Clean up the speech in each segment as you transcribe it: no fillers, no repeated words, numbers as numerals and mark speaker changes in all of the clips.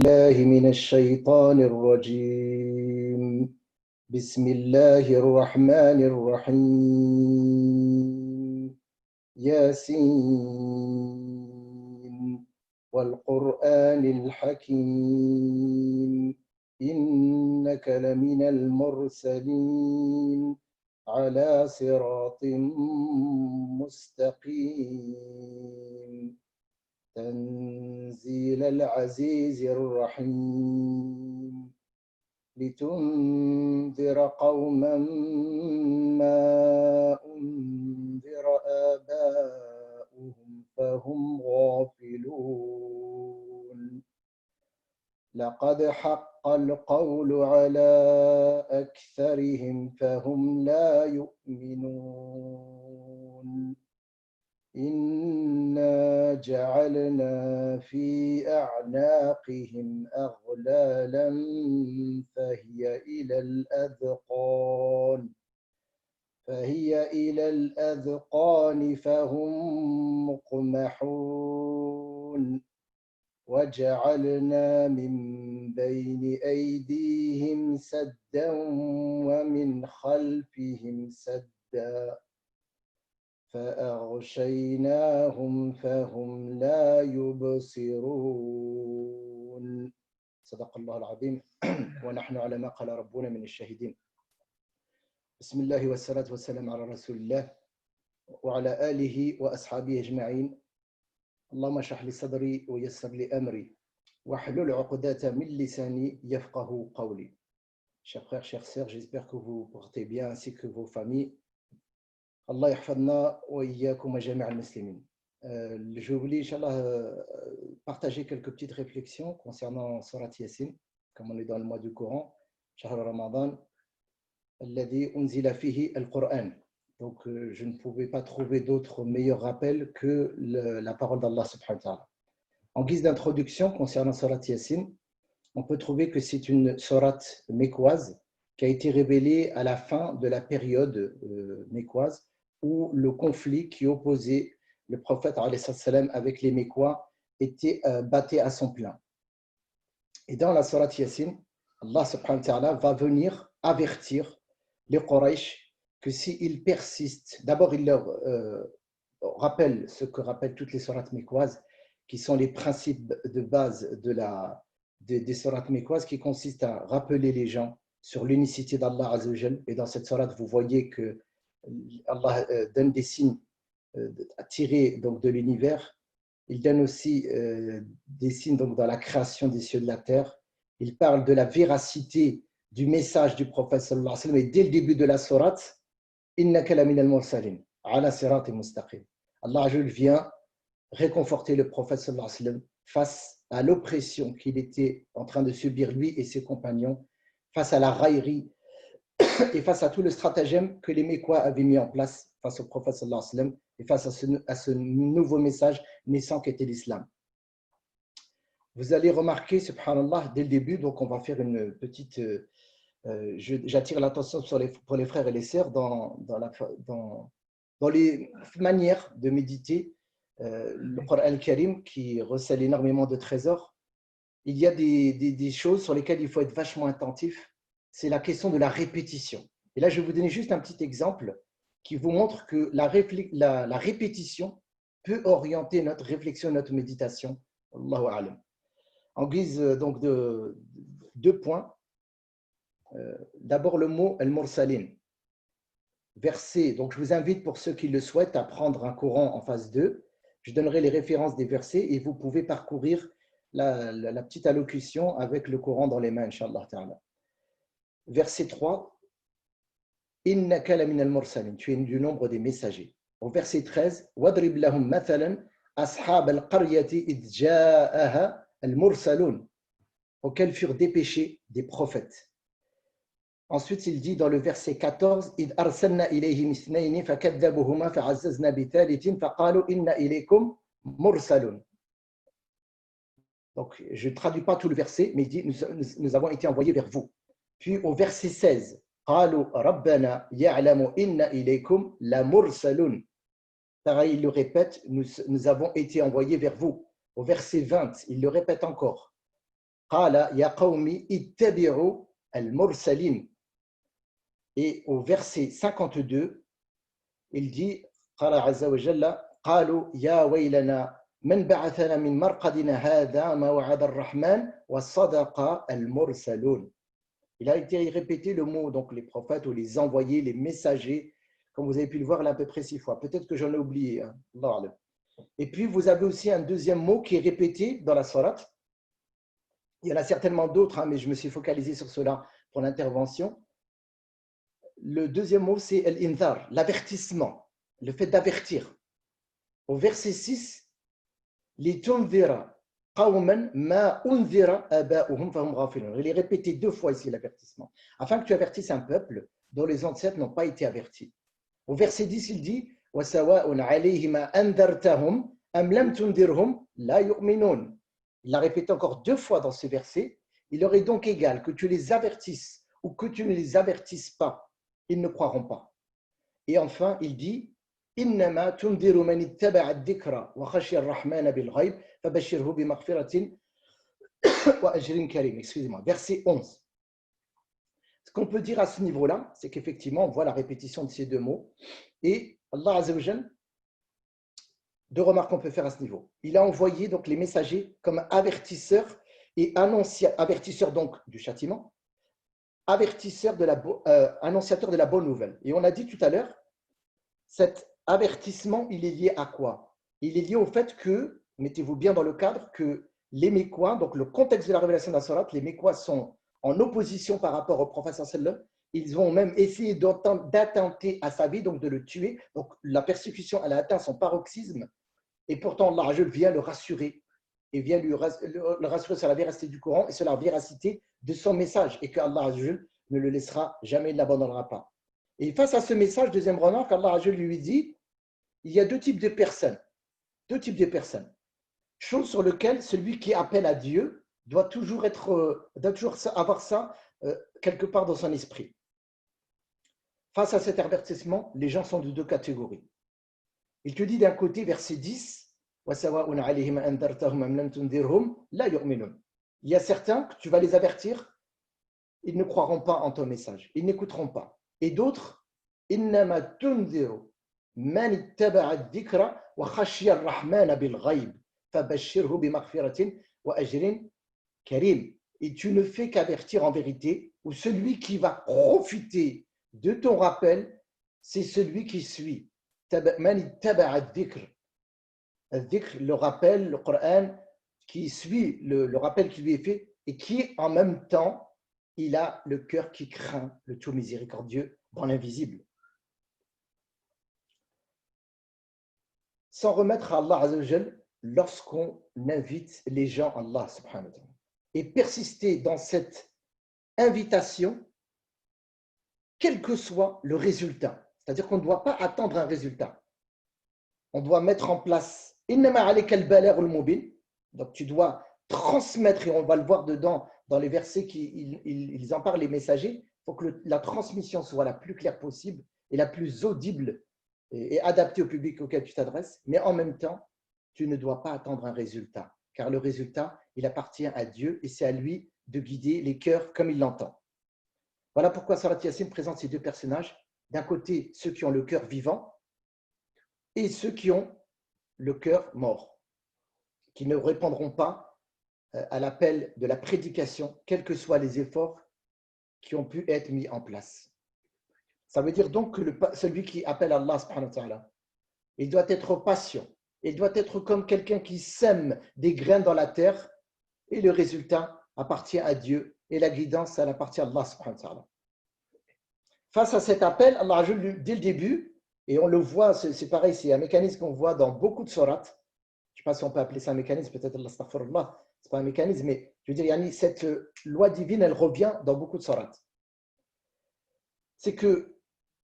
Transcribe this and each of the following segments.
Speaker 1: الله من الشيطان الرجيم. بسم الله الرحمن الرحيم. ياسين والقرآن الحكيم إنك لمن المرسلين على صراط مستقيم تنزيل العزيز الرحيم لتنذر قوما ما أنذر آباؤهم فهم غافلون لقد حق القول على أكثرهم فهم لا يؤمنون إنا جعلنا في أعناقهم أغلالا فهي إلى الأذقان فهم مقمحون وجعلنا من بين أيديهم سدا ومن خلفهم سدا فأغشيناهم فهم لا يبصرون صدق الله العظيم ونحن على ما قال ربنا من الشاهدين. بسم الله والصلاة والسلام على رسول الله وعلى آله وأصحابه أجمعين. اللهم اشرح لي صدري ويسر لي أمري واحلل عقدة من لساني يفقه قولي. Chers frères, chères sœurs, j'espère que vous portez bien ainsi que vos familles. Allah yahfadna wa iyyakum wa jami' al-muslimin. Je voulais, Inch'Allah, partager quelques petites réflexions concernant Surat Yasin, comme on est dans le mois du Coran, Shahr Ramadan, alladhi unzila fihi al-Qur'an. Donc, je ne pouvais pas trouver d'autres meilleurs rappels que la parole d'Allah subhanahu wa ta'ala. En guise d'introduction concernant Surat Yasin, on peut trouver que c'est une sourate mécoise qui a été révélée à la fin de la période mécoise où le conflit qui opposait le prophète avec les Mécois battait à son plein. Et dans la sourate Yasin, Allah subhanahu wa ta'ala va venir avertir les Quraysh que s'ils persistent, d'abord il leur rappelle ce que rappellent toutes les sourates mécoises, qui sont les principes de base des sourates mécoises, qui consistent à rappeler les gens sur l'unicité d'Allah Azza wa Jal. Et dans cette sourate, vous voyez que Allah donne des signes tirés donc, de l'univers. Il donne aussi des signes donc, dans la création des cieux et de la terre. Il parle de la véracité du message du prophète sallallahu alayhi wa sallam. Et dès le début de la sourate, innaka lamina al-mursalin ala siratin mustaqim. Allah Azza wa Jal vient réconforter le prophète sallallahu alayhi wa sallam face à l'oppression qu'il était en train de subir lui et ses compagnons, face à la raillerie et face à tout le stratagème que les Mécois avaient mis en place face au prophète sallallahu alayhi wa sallam et face à ce nouveau message naissant qu'était l'islam. Vous allez remarquer, subhanallah, dès le début, donc on va faire une petite... j'attire l'attention pour les frères et les sœurs dans les manières de méditer le Coran al-Karim qui recèle énormément de trésors. Il y a des choses sur lesquelles il faut être vachement attentif. C'est la question de la répétition. Et là, je vais vous donner juste un petit exemple qui vous montre que la répétition peut orienter notre réflexion, notre méditation. Allahu a'lam. En guise donc de 2 points. D'abord le mot al-mursalin. Verset. Donc, je vous invite pour ceux qui le souhaitent à prendre un Coran en phase 2. Je donnerai les références des versets et vous pouvez parcourir la petite allocution avec le Coran dans les mains, Inch'Allah ta'ala. Verset 3, innaka lamina al-mursalin, tu es du nombre des messagers. Au verset 13, wadrib lahum mathalan ashab al-qaryati id ja'aha al-mursalun, auxquels furent dépêchés des prophètes. Ensuite, il dit dans le verset 14, id arsalna ilayhim ithnayni fakaddabuhuma fa'azzazna bi thalithin faqalu inna ilaykum mursalun. Donc, je ne traduis pas tout le verset, mais il dit nous avons été envoyés vers vous. Puis au verset 16, قالوا ربنا يعلم إن إليكم لمرسلون. Pareil, il le répète, nous avons été envoyés vers vous. Au verset 20, il le répète encore. قال يا قوم اتبعوا المرسلين. Et au verset 52, il dit قال عز وجل قالوا يا ويلنا من بعثنا من مرقدنا هذا ما وعد الرحمن وصدق المرسلون. Il a été répété le mot, donc les prophètes ou les envoyés, les messagers, comme vous avez pu le voir là à peu près 6 fois. Peut-être que j'en ai oublié. Hein. Et puis vous avez aussi un deuxième mot qui est répété dans la sourate. Il y en a certainement d'autres, hein, mais je me suis focalisé sur cela pour l'intervention. Le deuxième mot, c'est al-inzar, l'avertissement, le fait d'avertir. Au verset 6, litunzira qawman ma unzira aba'uhum fahum ghafilun. Il est répété 2 fois ici l'avertissement, afin que tu avertisses un peuple dont les ancêtres n'ont pas été avertis. Au verset 10, il dit wa sawa'un 'alayhim anzartahum am lam tunzirhum la yu'minun. Il l'a répété encore 2 fois dans ce verset. Il leur est donc égal que tu les avertisses ou que tu ne les avertisses pas, ils ne croiront pas. Et enfin, il dit إنما تنذر من اتبع الذكر وخشي الرحمن بالغيب فبشره بمغفرة وأجر كريم. Excusez-moi, verset 11. Ce qu'on peut dire à ce niveau-là, c'est qu'effectivement, on voit la répétition de ces 2 mots. Et Allah Azza wa Jal, 2 remarques qu'on peut faire à ce niveau. Il a envoyé donc les messagers comme avertisseurs et avertisseurs donc du châtiment, annonciateurs de la bonne nouvelle. Et on a dit tout à l'heure, cet avertissement, il est lié à quoi? Il est lié au fait que, mettez-vous bien dans le cadre, que les Mécois, donc le contexte de la révélation de la sourate, les Mécois sont en opposition par rapport au prophète sallallahu. Ils vont même essayer d'attenter à sa vie, donc de le tuer. Donc la persécution, elle a atteint son paroxysme. Et pourtant, Allah vient le rassurer et vient le rassurer sur la véracité du Coran et sur la véracité de son message et qu'Allah ne le laissera jamais, ne l'abandonnera pas. Et face à ce message, deuxième remarque, Allah lui dit, il y a 2 types de personnes. 2 types de personnes. Chose sur laquelle celui qui appelle à Dieu doit toujours avoir ça quelque part dans son esprit. Face à cet avertissement, les gens sont de 2 catégories. Il te dit d'un côté, verset 10, il y a certains que tu vas les avertir, ils ne croiront pas en ton message, ils n'écouteront pas. Et d'autres, et tu ne fais qu'avertir en vérité, ou celui qui va profiter de ton rappel, c'est celui qui suit. Le rappel, le Coran, qui suit le rappel qui lui est fait et qui en même temps, il a le cœur qui craint le tout miséricordieux dans l'invisible. Sans remettre à Allah Azzawajal lorsqu'on invite les gens à Allah subhanahu wa ta'ala et persister dans cette invitation, quel que soit le résultat. C'est-à-dire qu'on ne doit pas attendre un résultat. On doit mettre en place donc tu dois transmettre, et on va le voir dedans dans les versets qui ils en parlent, les messagers. Il faut que la transmission soit la plus claire possible et la plus audible et adaptée au public auquel tu t'adresses, mais en même temps, tu ne dois pas attendre un résultat, car le résultat, il appartient à Dieu et c'est à lui de guider les cœurs comme il l'entend. Voilà pourquoi Surat Yasin présente ces 2 personnages. D'un côté, ceux qui ont le cœur vivant et ceux qui ont le cœur mort, qui ne répondront pas à l'appel de la prédication, quels que soient les efforts qui ont pu être mis en place. Ça veut dire donc que celui qui appelle Allah, subhanahu wa ta'ala, il doit être patient, il doit être comme quelqu'un qui sème des graines dans la terre et le résultat appartient à Dieu et la guidance, elle appartient à Allah, subhanahu wa ta'ala. Face à cet appel, Allah, dès le début, et on le voit, c'est pareil, c'est un mécanisme qu'on voit dans beaucoup de sourates. Je ne sais pas si on peut appeler ça un mécanisme, peut-être Allah, astaghfirullah, ce n'est pas un mécanisme, mais je veux dire, cette loi divine, elle revient dans beaucoup de sourates. C'est que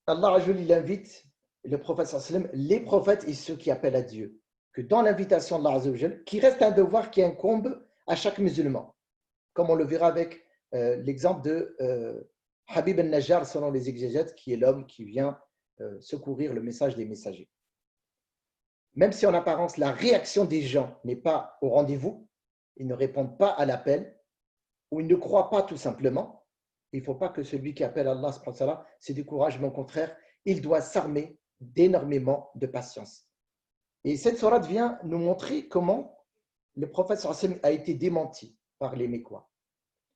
Speaker 1: Allah, il invite le prophète sallam, les prophètes et ceux qui appellent à Dieu, que dans l'invitation de Allah, qui reste un devoir qui incombe à chaque musulman, comme on le verra avec l'exemple de Habib al-Najjar, selon les exégètes, qui est l'homme qui vient secourir le message des messagers. Même si en apparence la réaction des gens n'est pas au rendez-vous, ils ne répondent pas à l'appel, où il ne croit pas tout simplement, il ne faut pas que celui qui appelle Allah se décourage, mais au contraire, il doit s'armer d'énormément de patience. Et cette sourate vient nous montrer comment le prophète a été démenti par les Mécois.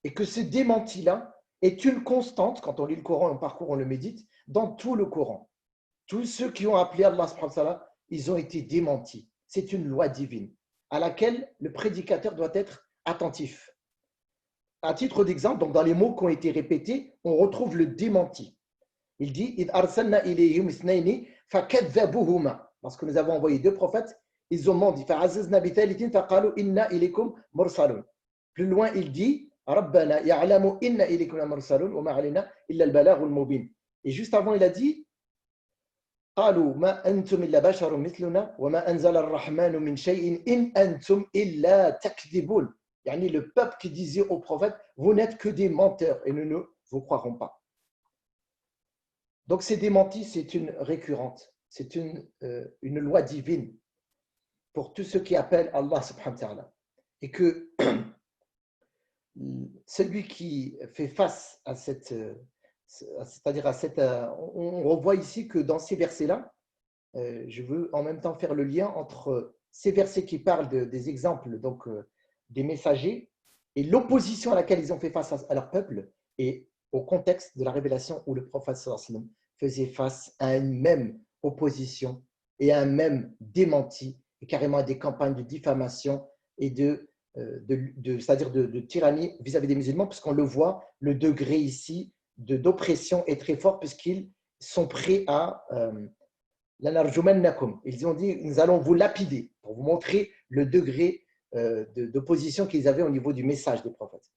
Speaker 1: Et que ce démenti-là est une constante, quand on lit le Coran, on parcourt, on le médite, dans tout le Coran. Tous ceux qui ont appelé Allah, ils ont été démentis. C'est une loi divine à laquelle le prédicateur doit être attentif. À titre d'exemple, donc dans les mots qui ont été répétés, on retrouve le démenti. Il dit « Id arsalna ilayhim ithnayni fakadhabuhuma » Lorsque nous avons envoyé deux prophètes, ils ont menti. Fa'azazna bithalithin faqalu inna ilaykum mursalun. Plus loin, il dit « Rabbana ya'lamu inna ilaykum mursalun wa ma alayna illa al-balaghul mubin » Et juste avant, il a dit قالوا ما أنتم إلا بشر مثلنا وما أنزل الرحمن من شيء إن أنتم إلا تكذبون. يعني le peuple qui disait aux prophètes, vous n'êtes que des menteurs et nous ne vous croirons pas. Donc ces démentis, c'est une récurrente, c'est une loi divine pour tous ceux qui appellent Allah subhanahu wa ta'ala. Et que celui qui fait face à cette, c'est-à-dire à cette, on revoit ici que dans ces versets-là, je veux en même temps faire le lien entre ces versets qui parlent des exemples, donc des messagers, et l'opposition à laquelle ils ont fait face à leur peuple, et au contexte de la révélation où le prophète faisait face à une même opposition et à un même démenti, et carrément à des campagnes de diffamation et c'est-à-dire de tyrannie vis-à-vis des musulmans, puisqu'on le voit, le degré ici d'oppression est très fort, puisqu'ils sont prêts à ils ont dit, nous allons vous lapider pour vous montrer le degré d'opposition qu'ils avaient au niveau du message des prophètes.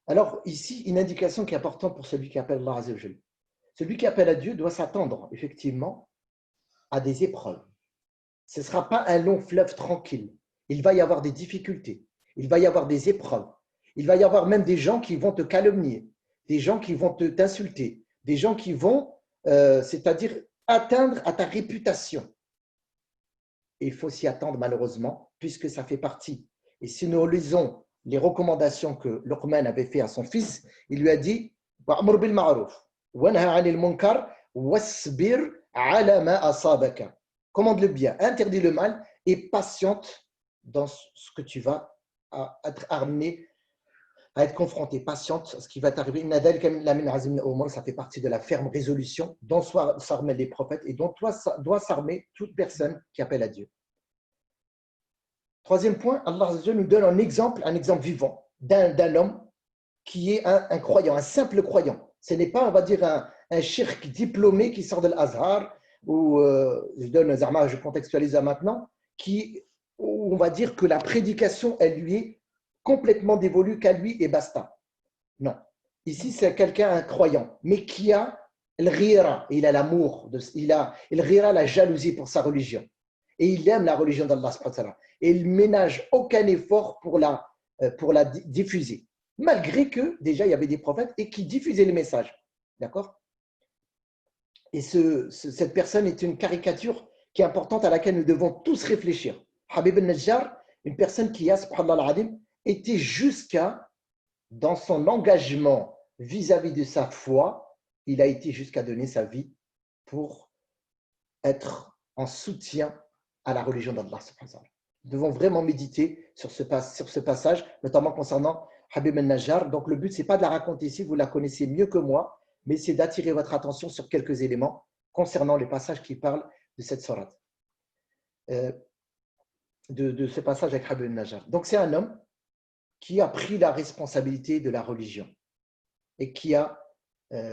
Speaker 1: Alors ici, une indication qui est importante pour celui qui appelle Allah Azza wa Jal. Celui qui appelle à Dieu doit s'attendre effectivement à des épreuves. Ce ne sera pas un long fleuve tranquille. Il va y avoir des difficultés, il va y avoir des épreuves, il va y avoir même des gens qui vont te calomnier, des gens qui vont t'insulter, des gens qui vont, c'est-à-dire atteindre à ta réputation. Et il faut s'y attendre malheureusement, puisque ça fait partie. Et si nous lisons les recommandations que Luqman avait fait à son fils, il lui a dit وَأْمُرْ بِالْمَعْرُوفِ وَانْهَ عَنِ الْمُنْكَرِ وَاصْبِرْ عَلَى مَا أَصَابَكَ. Commande le bien, interdis le mal et patiente dans ce que tu vas être amené à être confronté, patiente, ce qui va t'arriver. Ça fait partie de la ferme résolution dont s'armer les prophètes et dont doit s'armer toute personne qui appelle à Dieu. Troisième point, Allah nous donne un exemple vivant d'un homme qui est un croyant, un simple croyant. Ce n'est pas, on va dire, un shirk diplômé qui sort de l'Azhar, ou je contextualise ça maintenant, où on va dire que la prédication, elle lui est complètement dévolue qu'à lui et basta. Non. Ici, c'est quelqu'un, un croyant, mais qui a le rira, il a l'amour, il a le rira, la jalousie pour sa religion. Et il aime la religion d'Allah. Et il ne ménage aucun effort pour la diffuser. Malgré que, déjà, il y avait des prophètes et qui diffusaient le message. D'accord ? Et cette personne est une caricature qui est importante à laquelle nous devons tous réfléchir. Habib al-Najjar, une personne qui a, subhanallah al-adim, était jusqu'à, dans son engagement vis-à-vis de sa foi, il a été jusqu'à donner sa vie pour être en soutien à la religion d'Allah. Nous devons vraiment méditer sur ce passage, notamment concernant Habib al-Najjar. Donc le but, ce n'est pas de la raconter ici, vous la connaissez mieux que moi, mais c'est d'attirer votre attention sur quelques éléments concernant les passages qui parlent de cette sourate, de ce passage avec Habib al-Najjar. Donc c'est un homme qui a pris la responsabilité de la religion et qui a,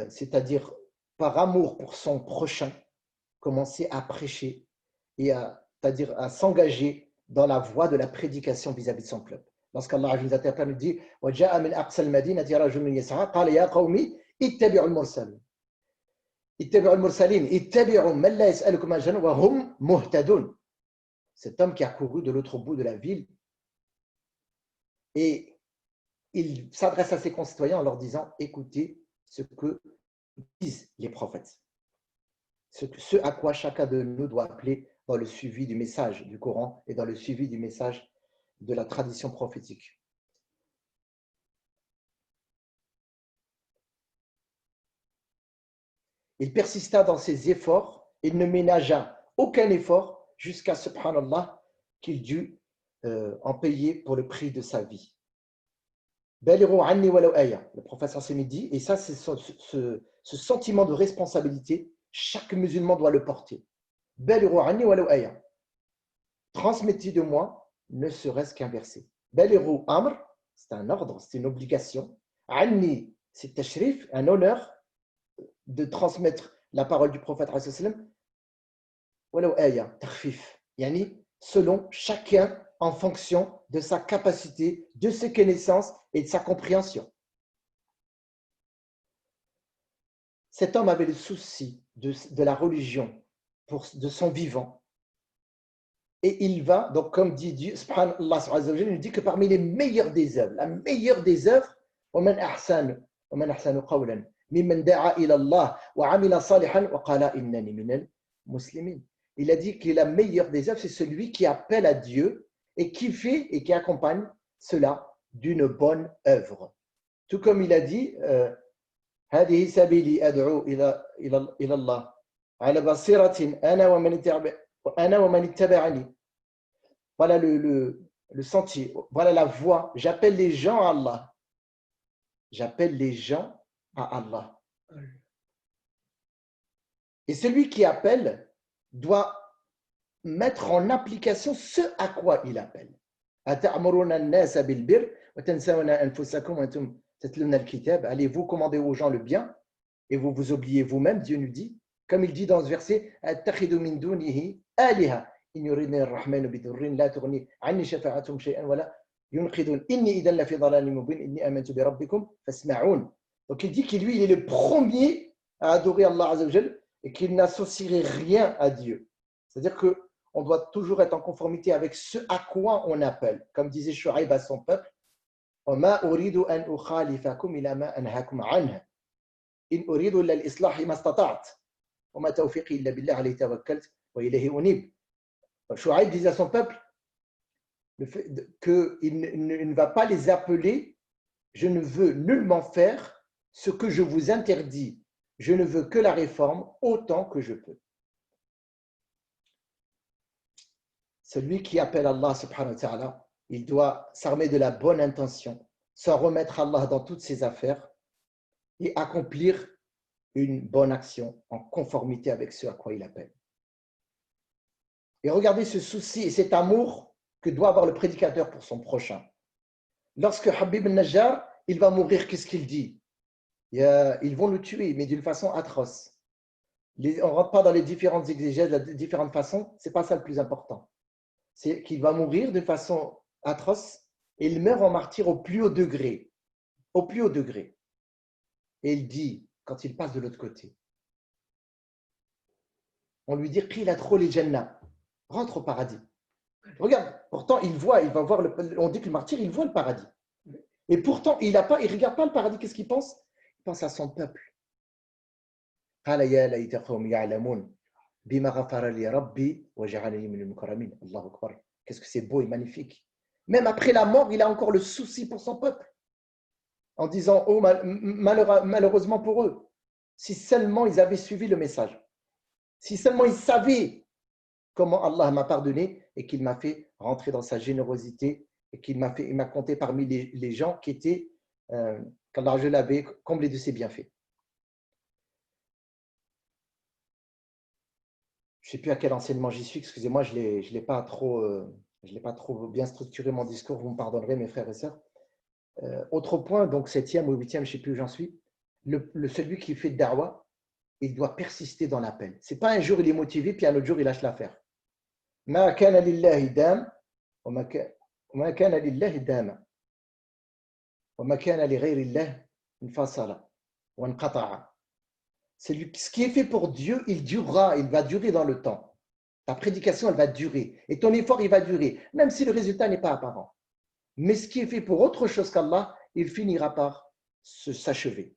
Speaker 1: c'est-à-dire par amour pour son prochain, commencé à prêcher et c'est-à-dire à s'engager dans la voie de la prédication vis-à-vis de son peuple. Lorsqu'Allah nous dit وَجَاءَ مِنْ أَقْصَى الْمَدِينَةِ رَجُلٌ يَسْعَىٰ قَالَ يَا قَوْمِ اتَّبِعُوا الْمُرْسَلِينَ اتَّبِعُوا الْمُرْسَلِينَ اتَّبِعُوا مَنْ لَا يَسْأَلُكُمْ أَجْرًا وَهُمْ مُهْتَدُونَ. Cet homme qui a couru de l'autre bout de la ville et il s'adresse à ses concitoyens en leur disant écoutez ce que disent les prophètes, ce à quoi chacun de nous doit appeler dans le suivi du message du Coran et dans le suivi du message de la tradition prophétique. Il persista dans ses efforts, il ne ménagea aucun effort jusqu'à, subhanallah, qu'il dut en payer pour le prix de sa vie. Le prophète sallallahu dit, et ça c'est ce sentiment de responsabilité, chaque musulman doit le porter. Transmettez de moi, ne serait-ce qu'un verset. Baliru amr, c'est un ordre, c'est une obligation. Anni, c'est tashrif, un honneur de transmettre la parole du prophète sallallahu alayhi wa sallam, selon chacun en fonction de sa capacité, de ses connaissances et de sa compréhension. Cet homme avait le souci de la religion de son vivant. Et il va, donc comme dit Dieu, subhanallah, il nous dit que parmi les meilleures des œuvres, la meilleure des œuvres, وَمَنْ أَحْسَنُ قَوْلًا مِمَّنْ دَعَا إِلَى اللَّهِ وَعَمِلَ صَالِحًا وَقَالَ إِنَّنِي مِنَ الْمُسْلِمِينَ. Il a dit que la meilleure des œuvres, c'est celui qui appelle à Dieu et qui fait et qui accompagne cela d'une bonne œuvre. Tout comme il a dit, هذه سبيلي أدعو إلى الله على بصيرة أنا ومن اتبعني. Voilà le sentier, voilà la voie. J'appelle les gens à Allah. J'appelle les gens à Allah. Et celui qui appelle doit mettre en application ce à quoi il appelle. Allez-vous commander aux gens le bien et vous vous oubliez vous-même, Dieu nous dit, comme il dit dans ce verset, إن يردني الرحمن بضر لا تغني عني شفاعتهم شيئا ولا ينقذون إني إذا لفي ضلال مبين إني آمنت بربكم فاسمعون. Donc il dit que lui, il est le premier à adorer Allah Azza wa Jal et qu'il n'associerait rien à Dieu. C'est-à-dire qu'on doit toujours être en conformité avec ce à quoi on appelle. Comme disait Shu'aib à son peuple, وَمَا أُرِيدُ أَنْ أُخَالِفَكُمْ إِلَى مَا أَنْهَاكُمْ عَنْهُ إِنْ أُرِيدُ إِلَّا الْإِصْلَاحَ مَا اسْتَطَعْتُ وَمَا تَوْفِيقِي إِلَّا بِاللَّهِ عَلَيْهِ تَوَكَّلْتُ وَإِلَيْهِ أُنِيبُ. Shu'aib disait à son peuple qu'il ne va pas les appeler, je ne veux nullement faire ce que je vous interdis, je ne veux que la réforme autant que je peux. Celui qui appelle Allah subhanahu wa ta'ala, il doit s'armer de la bonne intention, s'en remettre à Allah dans toutes ses affaires et accomplir une bonne action en conformité avec ce à quoi il appelle. Et regardez ce souci et cet amour que doit avoir le prédicateur pour son prochain. Lorsque Habib al-Najjar, il va mourir, qu'est-ce qu'il dit? Ils vont le tuer, mais d'une façon atroce. On ne rentre pas dans les différentes exégèses, les différentes façons, ce n'est pas ça le plus important. C'est qu'il va mourir de façon atroce et il meurt en martyr au plus haut degré. Au plus haut degré. Et il dit, quand il passe de l'autre côté, on lui dit qu'il a trop les Jannah. Rentre au paradis. Regarde, pourtant il va voir on dit que le martyr, il voit le paradis. Et pourtant, il ne regarde pas le paradis. Qu'est-ce qu'il pense? Il pense à son peuple. Qu'est-ce que c'est beau et magnifique. Même après la mort, il a encore le souci pour son peuple. En disant, oh, malheureusement pour eux, si seulement ils avaient suivi le message. Si seulement ils savaient comment Allah m'a pardonné et qu'il m'a fait rentrer dans sa générosité et qu'il m'a compté parmi les gens qui étaient, qu'Allah je l'avais comblé de ses bienfaits. Je ne sais plus à quel enseignement j'y suis, excusez-moi, je l'ai pas trop bien structuré mon discours, vous me pardonnerez mes frères et sœurs. Autre point, donc 7e ou 8e, je ne sais plus où j'en suis, celui qui fait da'wah, il doit persister dans l'appel. Ce n'est pas un jour il est motivé, puis un autre jour il lâche l'affaire. ما كان لله دام وما كان لله دام وما كان لغير الله انفصل وانقطع. Ce qui est fait pour Dieu, il durera, il va durer dans le temps. Ta prédication, elle va durer. Et ton effort, il va durer, même si le résultat n'est pas apparent. Mais ce qui est fait pour autre chose qu'Allah, il finira par s'achever.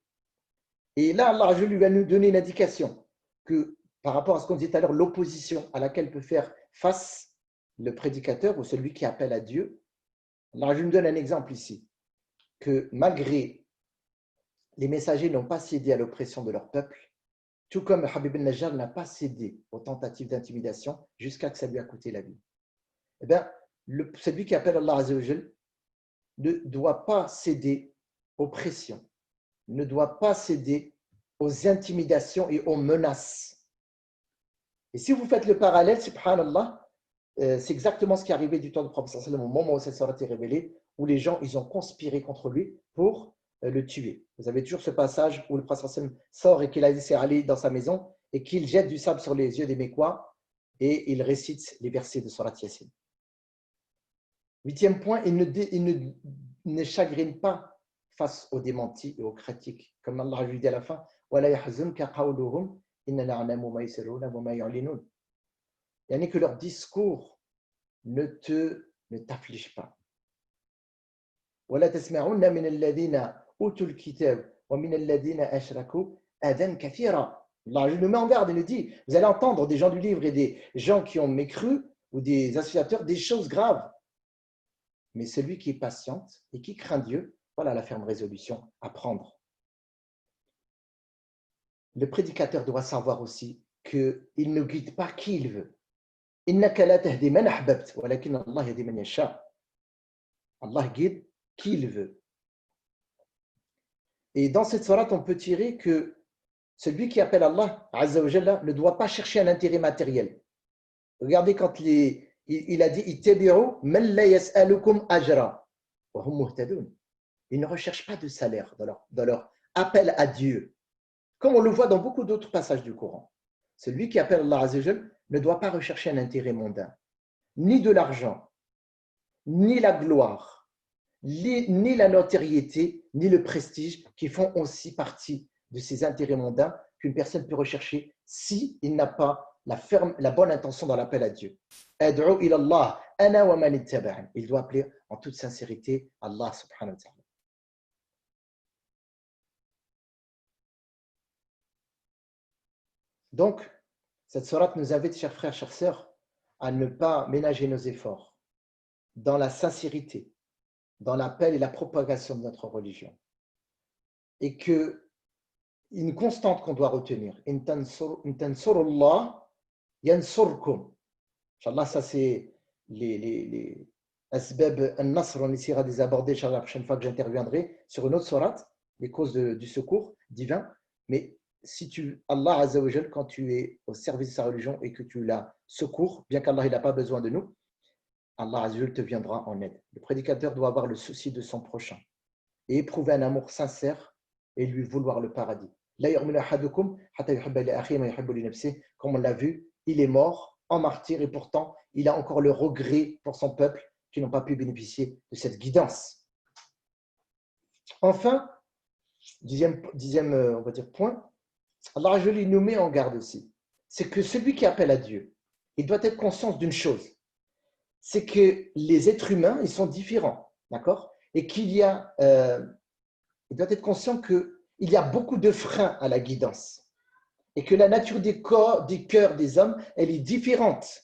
Speaker 1: Et là, Allah je lui va nous donner une indication que par rapport à ce qu'on disait tout à l'heure, l'opposition à laquelle peut faire face le prédicateur ou celui qui appelle à Dieu. Alors, je me donne un exemple ici, que malgré les messagers n'ont pas cédé à l'oppression de leur peuple, Tout comme Habib al-Najjar n'a pas cédé aux tentatives d'intimidation jusqu'à ce que ça lui a coûté la vie. Eh bien, celui qui appelle Allah Azza wa Jal ne doit pas céder aux pressions, ne doit pas céder aux intimidations et aux menaces. Et si vous faites le parallèle, subhanallah, c'est exactement ce qui est arrivé du temps du prophète sallallahu alayhi wa sallam, au moment où cette sourate est révélée, où les gens ils ont conspiré contre lui pour le tuer. Vous avez toujours ce passage où le prophète sallallahu alayhi wa sallam sort et qu'il a laissé aller dans sa maison et qu'il jette du sable sur les yeux des Mécois et il récite les versets de Surat Yasin. Huitième point, il ne chagrine pas face aux démentis et aux critiques. Comme Allah lui dit à la fin, وَلَا يَحْزُنْكَ قَوْلُهُمْ إِنَّا نَعْلَمُ مَا يُسِرُّونَ وَمَا يُعْلِنُونَ. Yani que leur discours ne t'afflige pas. وَلَا تَسْمَعُنَّ مِنَ الَّذِينَ أُوتُوا الْكِتَابَ وَمِنَ الَّذِينَ أَشْرَكُوا أَذًى كَثِيرًا. Allah nous met en garde et nous dit, vous allez entendre des gens du livre et des gens qui ont mécru ou des associateurs des choses graves. Mais celui qui est patiente et qui craint Dieu, voilà la ferme résolution à prendre. Le prédicateur doit savoir aussi qu'il ne guide pas qui il veut. إِنَّكَ لَا تَهْدِي مَنْ أَحْبَبْتَ وَلَكِنَّ اللَّهَ يَهْدِي مَنْ يَشَاءُ. Allah guide qui il veut. Et dans cette sourate, on peut tirer que celui qui appelle Allah Azza wa Jalla ne doit pas chercher un intérêt matériel. Regardez quand il a dit ittabi'u man la yas'alukum ajra wa hum muhtadun. Ils ne recherchent pas de salaire dans leur appel à Dieu. Comme on le voit dans beaucoup d'autres passages du Coran. Celui qui appelle Allah Azza wa Jalla ne doit pas rechercher un intérêt mondain, ni de l'argent, ni la gloire, ni la notoriété, ni le prestige, qui font aussi partie de ces intérêts mondains qu'une personne peut rechercher si il n'a pas la bonne intention dans l'appel à Dieu. Ad'u ila Allah, ana wa man ittaba'ani. Il doit appeler en toute sincérité Allah subhanahu wa ta'ala. Donc, cette sourate nous invite, chers frères, chères sœurs, à ne pas ménager nos efforts dans la sincérité, dans l'appel et la propagation de notre religion. Et que une constante qu'on doit retenir, in tansurullah yansurkum. Inch'Allah, ça c'est les asbab al-nasr, on essaiera de les aborder la prochaine fois que j'interviendrai sur une autre sourate, les causes du secours divin. Mais si Allah Azza wa Jal, quand tu es au service de sa religion et que tu la secours, bien qu'Allah il n'a pas besoin de nous, Allah Azza wa Jal te viendra en aide. Le prédicateur doit avoir le souci de son prochain et éprouver un amour sincère et lui vouloir le paradis. Comme on l'a vu, il est mort en martyr et pourtant il a encore le regret pour son peuple qui n'ont pas pu bénéficier de cette guidance. Enfin, dixième on va dire point, Allah nous met en garde aussi. C'est que celui qui appelle à Dieu, il doit être conscient d'une chose, c'est que les êtres humains, ils sont différents, d'accord? Et qu'il y a, il doit être conscient qu'il y a beaucoup de freins à la guidance et que la nature des cœurs des hommes, elle est différente.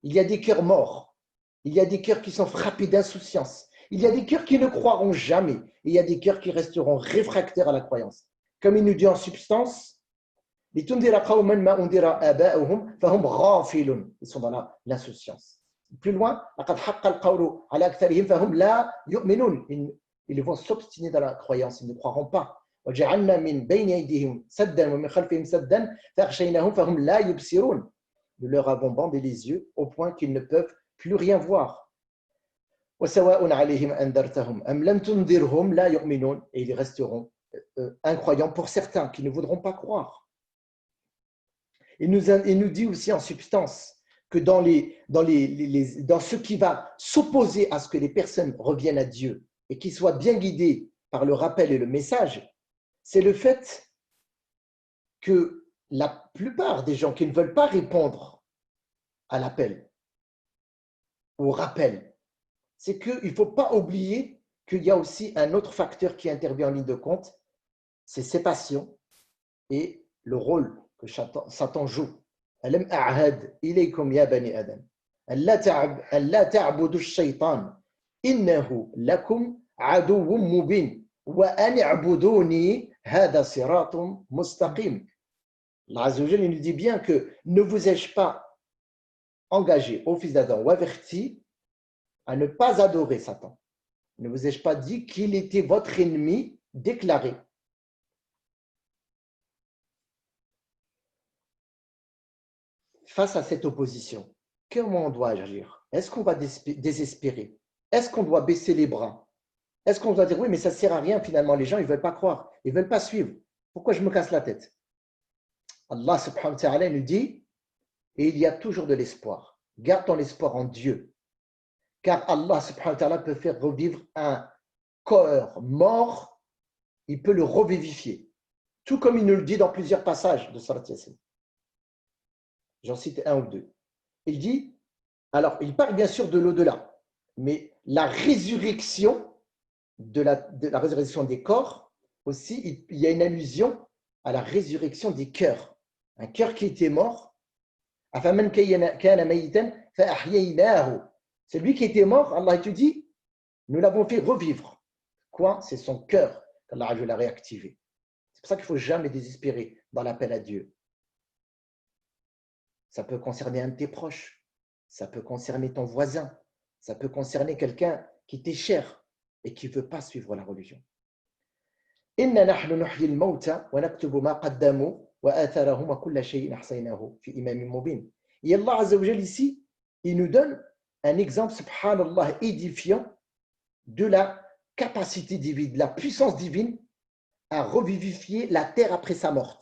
Speaker 1: Il y a des cœurs morts, il y a des cœurs qui sont frappés d'insouciance, il y a des cœurs qui ne croiront jamais, et il y a des cœurs qui resteront réfractaires à la croyance. Comme il nous dit en substance, ils sont dans l'insouciance. Plus loin, ils vont s'obstiner dans la croyance, ils ne croiront pas. Nous leur avons bandé les yeux au point qu'ils ne peuvent plus rien voir. Et ils resteront incroyants pour certains qui ne voudront pas croire. Il nous dit aussi en substance que dans ce qui va s'opposer à ce que les personnes reviennent à Dieu et qu'ils soient bien guidés par le rappel et le message, c'est le fait que la plupart des gens qui ne veulent pas répondre à l'appel, au rappel, c'est qu'il ne faut pas oublier qu'il y a aussi un autre facteur qui intervient en ligne de compte, c'est ses passions et le rôle que Satan joue. ألم أعهد إليكم يا بني آدم ألا تعبدوا الشيطان إنه لكم عدو مبين وأن اعبدوني هذا صراط مستقيم. Allah Azza wa Jal, il nous dit bien que ne vous ai-je pas engagé, ô fils d'Adam, ou averti à ne pas adorer Satan. Ne vous ai-je pas dit qu'il était votre ennemi déclaré? Face à cette opposition, comment on doit agir? Est-ce qu'on va désespérer? Est-ce qu'on doit baisser les bras? Est-ce qu'on doit dire oui, mais ça ne sert à rien finalement, les gens ils ne veulent pas croire, ils ne veulent pas suivre. Pourquoi je me casse la tête? Allah subhanahu wa ta'ala nous dit, et il y a toujours de l'espoir. Garde ton espoir en Dieu. Car Allah subhanahu wa ta'ala peut faire revivre un corps mort, il peut le revivifier. Tout comme il nous le dit dans plusieurs passages de Surat Yasin. J'en cite un ou deux. Il dit, alors il parle bien sûr de l'au-delà, mais la résurrection de la résurrection des corps, aussi, il y a une allusion à la résurrection des cœurs. Un cœur qui était mort, c'est lui qui était mort, Allah te dit, nous l'avons fait revivre. Quoi? C'est son cœur qu'Allah l'a réactivé. C'est pour ça qu'il ne faut jamais désespérer dans l'appel à Dieu. Ça peut concerner un de tes proches, ça peut concerner ton voisin, ça peut concerner quelqu'un qui t'est cher et qui ne veut pas suivre la religion. Inna nahnu nuhyi al-mawta wa naktubu ma qaddamu wa atharahum wa kulla shay'in ahsaynahu fi imamin mubin. Et Allah Azza wa Jalla ici, il nous donne un exemple, subhanallah, édifiant de la capacité divine, de la puissance divine à revivifier la terre après sa mort.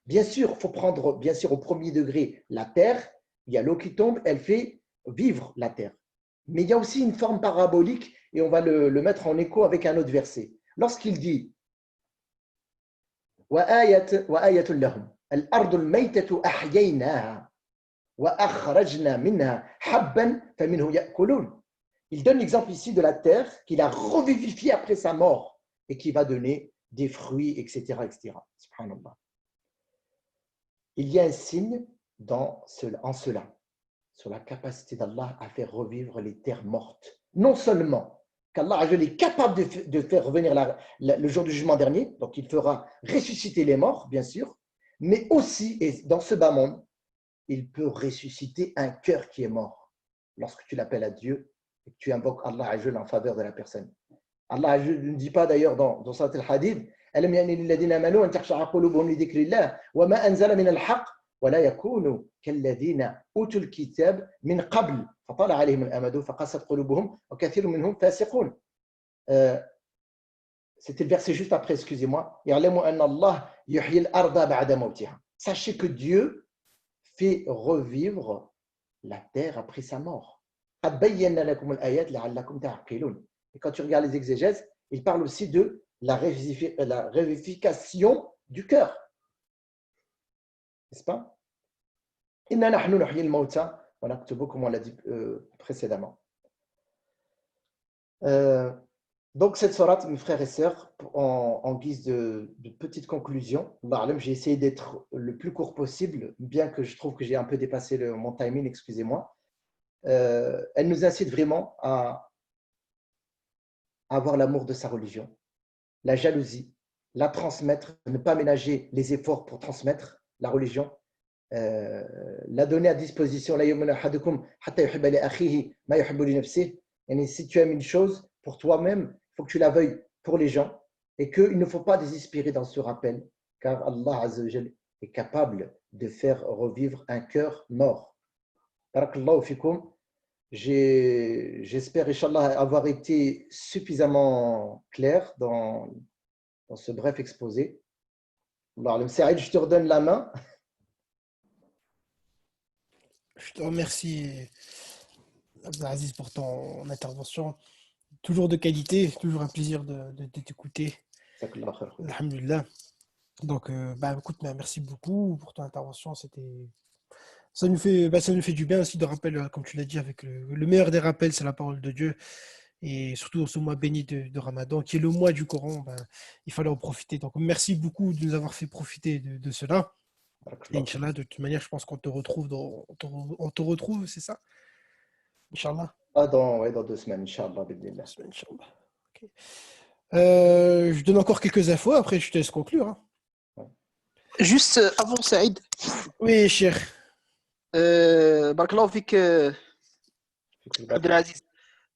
Speaker 1: Bien sûr, il faut prendre bien sûr au premier degré la terre, il y a l'eau qui tombe, elle fait vivre la terre. Mais il y a aussi une forme parabolique et on va le mettre en écho avec un autre verset. Lorsqu'il dit وَآيَةٌ لَهُمْ الْأَرْضُ الْمَيْتَةُ أَحْيَيْنَاهَا وَأَخْرَجْنَا مِنْهَا حَبًّا فَمِنْهُ يَأْكُلُونَ. Il donne l'exemple ici de la terre qu'il a revivifiée après sa mort et qui va donner des fruits, etc. etc. Subhanallah. Il y a un signe en cela, sur la capacité d'Allah à faire revivre les terres mortes. Non seulement qu'Allah est capable de faire revenir le jour du jugement dernier, donc il fera ressusciter les morts, bien sûr, mais aussi, et dans ce bas monde, il peut ressusciter un cœur qui est mort. Lorsque tu l'appelles à Dieu et que tu invoques Allah en faveur de la personne. Allah ne dit pas d'ailleurs dans Surat al-Hadid, ألم يأن للذين آمنوا أن تخشع قلوبهم لذكر الله وما أنزل من الحق ولا يكونوا كالذين أوتوا الكتاب من قبل فطال عليهم الأمد فقست قلوبهم وكثير منهم فاسقون. C'était le verset juste après, excusez-moi. يعلموا أن الله يحيي الأرض بعد موتها. Sachez que Dieu fait revivre la terre après sa mort. قد بينا لكم الآيات لعلكم تعقلون. Et quand tu regardes les exégèses, il parle aussi de la révivification du cœur. N'est-ce pas? Inna nahnu nuhyi al-mawta wa naktubu, comme on l'a dit précédemment. Donc cette sourate, mes frères et sœurs, en guise de petite conclusion, j'ai essayé d'être le plus court possible, bien que je trouve que j'ai un peu dépassé mon timing, excusez-moi. Elle nous incite vraiment à avoir l'amour de sa religion, la jalousie, la transmettre, ne pas ménager les efforts pour transmettre la religion, la donner à disposition. Et si tu aimes une chose pour toi-même, il faut que tu la veuilles pour les gens et qu'il ne faut pas désespérer dans ce rappel, car Allah Azza wa Jal est capable de faire revivre un cœur mort. Barakallahu fikum. J'espère, Inch'Allah, avoir été suffisamment clair dans ce bref exposé. Alors, Saïd, je te redonne la main.
Speaker 2: Je te remercie, Abdelaziz, pour ton intervention. Toujours de qualité, toujours un plaisir de t'écouter. Alhamdulillah. Donc, écoute, merci beaucoup pour ton intervention. Ça nous fait du bien aussi de rappeler, comme tu l'as dit, avec le meilleur des rappels, c'est la parole de Dieu. Et surtout dans ce mois béni de Ramadan, qui est le mois du Coran, il fallait en profiter. Donc, merci beaucoup de nous avoir fait profiter de cela. Et Inch'Allah, de toute manière, je pense qu'on te retrouve, on te retrouve, c'est ça? Inch'Allah.
Speaker 1: Dans 2 semaines, Inch'Allah.
Speaker 2: Inch'Allah. Okay. Je donne encore quelques infos, après je te laisse conclure. Hein.
Speaker 1: Ouais.
Speaker 3: Juste avant Saïd.
Speaker 2: Oui, cher.
Speaker 3: Barakallahu fik, Abdelaziz.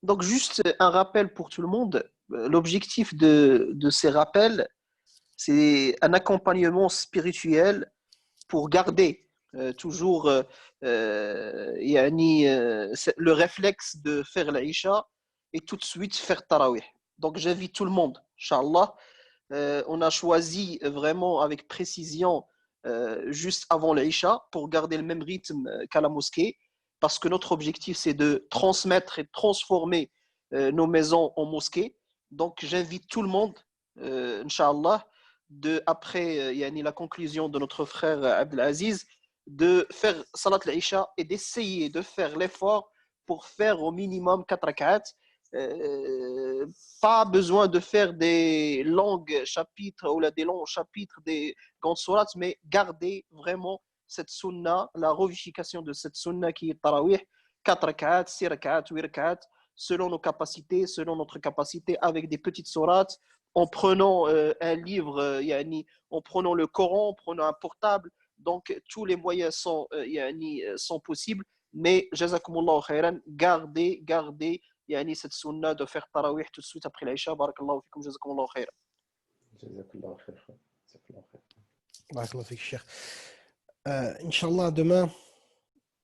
Speaker 3: Donc, juste un rappel pour tout le monde. L'objectif de ces rappels, c'est un accompagnement spirituel pour garder toujours le réflexe de faire l'Aïcha et tout de suite faire Tarawih. Donc, j'invite tout le monde, Inch'Allah. On a choisi vraiment avec précision juste avant l'Aïcha pour garder le même rythme qu'à la mosquée parce que notre objectif c'est de transmettre et de transformer nos maisons en mosquées. Donc j'invite tout le monde, Inch'Allah, après la conclusion de notre frère Abdelaziz, de faire Salat l'Aïcha et d'essayer de faire l'effort pour faire au minimum 4 rak'at. Pas besoin de faire des longs chapitres ou des longs chapitres des grandes sourates, mais garder vraiment cette sunna, la revivification de cette sunna qui est tarawih, 4 rak'at, 6 rak'at, 8 rak'at, selon nos capacités, selon notre capacité, avec des petites sourates, en prenant un livre, en prenant le Coran, en prenant un portable. Donc, tous les moyens sont possibles. Mais, jazakumullahu khairan, gardez cette sunna de faire tarawih tout de suite après l'Aïcha. Barakallahu fikum, jazakumullahu khairan.
Speaker 1: Jazakallahu khair.
Speaker 2: Barakallahu fik, cher. Inch'Allah, demain,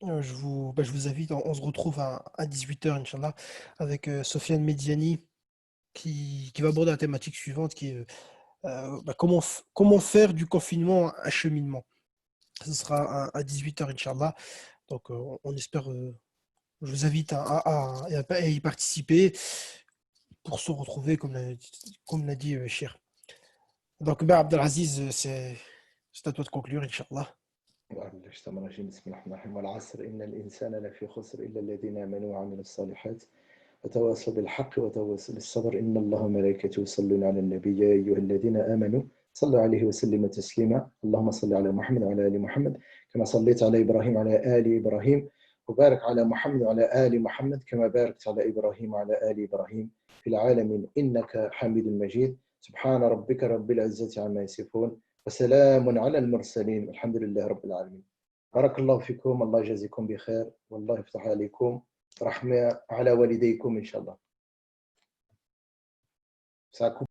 Speaker 2: je vous invite, on se retrouve à 18h, Inch'Allah, avec Sofiane Mediani, qui va aborder la thématique suivante, qui est comment faire du confinement un cheminement. Ce sera à 18h, Inch'Allah. Donc, on espère, je vous invite à y participer pour se retrouver, comme l'a dit Cher. Donc, Abdelaziz, c'est à toi de conclure, Inch'Allah.
Speaker 1: بسم الله الرحمن الرحيم والعصر إن الإنسان لفي خسر إلا الذين آمنوا وعملوا الصالحات وتواصوا بالحق وتواصوا بالصبر إن الله وملائكته يصلون على النبي يا أيها الذين آمنوا صلوا عليه وسلموا تسليما اللهم صل على محمد وعلى آل محمد كما صليت على إبراهيم وعلى آل إبراهيم وبارك على محمد وعلى آل محمد كما باركت على إبراهيم وعلى آل إبراهيم في العالمين إنك حميد مجيد سبحان ربك رب العزة عما يصفون وسلام على المرسلين الحمد لله رب العالمين بارك الله فيكم الله يجازيكم بخير والله يفتح عليكم رحمة على والديكم إن شاء الله.